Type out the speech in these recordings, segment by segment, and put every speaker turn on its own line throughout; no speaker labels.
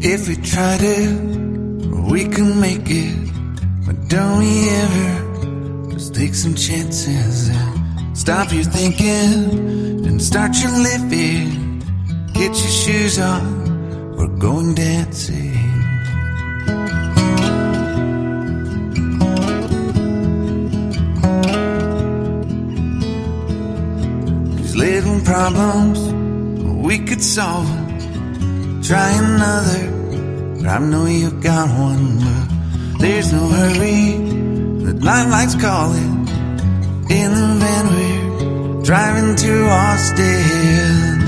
If we try to, we can make it. But don't we ever just take some chances and stop your thinking and start your living? Get your shoes on, we're going dancing. These little problems, we could solve them. Try another, but I know you got one. But there's no hurry, the light calling. In the van we're driving to Austin.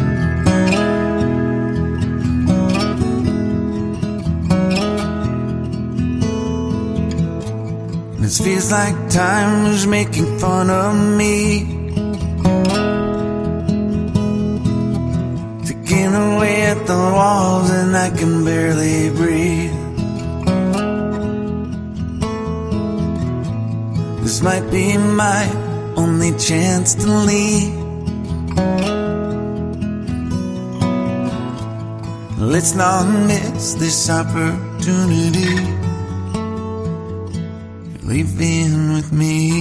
This feels like time is making fun of me, taking away at the walls and I can barely breathe. This might be my only chance to leave. Let's not miss this opportunity. Leave in with me.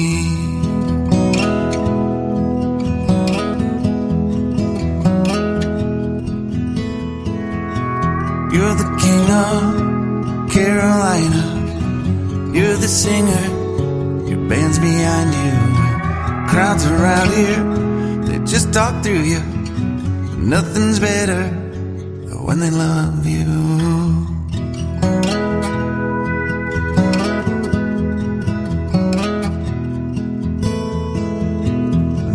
You're the king of Carolina. You're the singer, your band's behind you. Crowds around here, they just talk through you. Nothing's better than when they love you.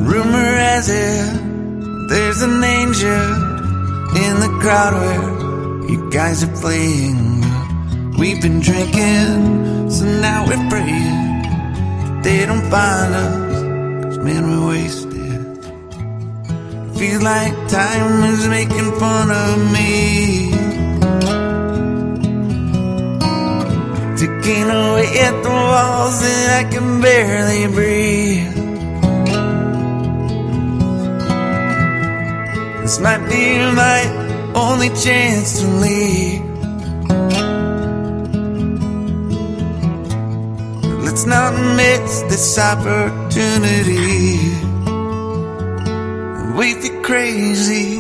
Rumor has it, there's an angel in the crowd where you guys are playing. We've been drinking, so now we're praying they don't find us, 'cause man, we're wasted. Feels like time is making fun of me, ticking away at the walls and I can barely breathe. This might be my only chance to leave. Let's not miss this opportunity. We feel crazy.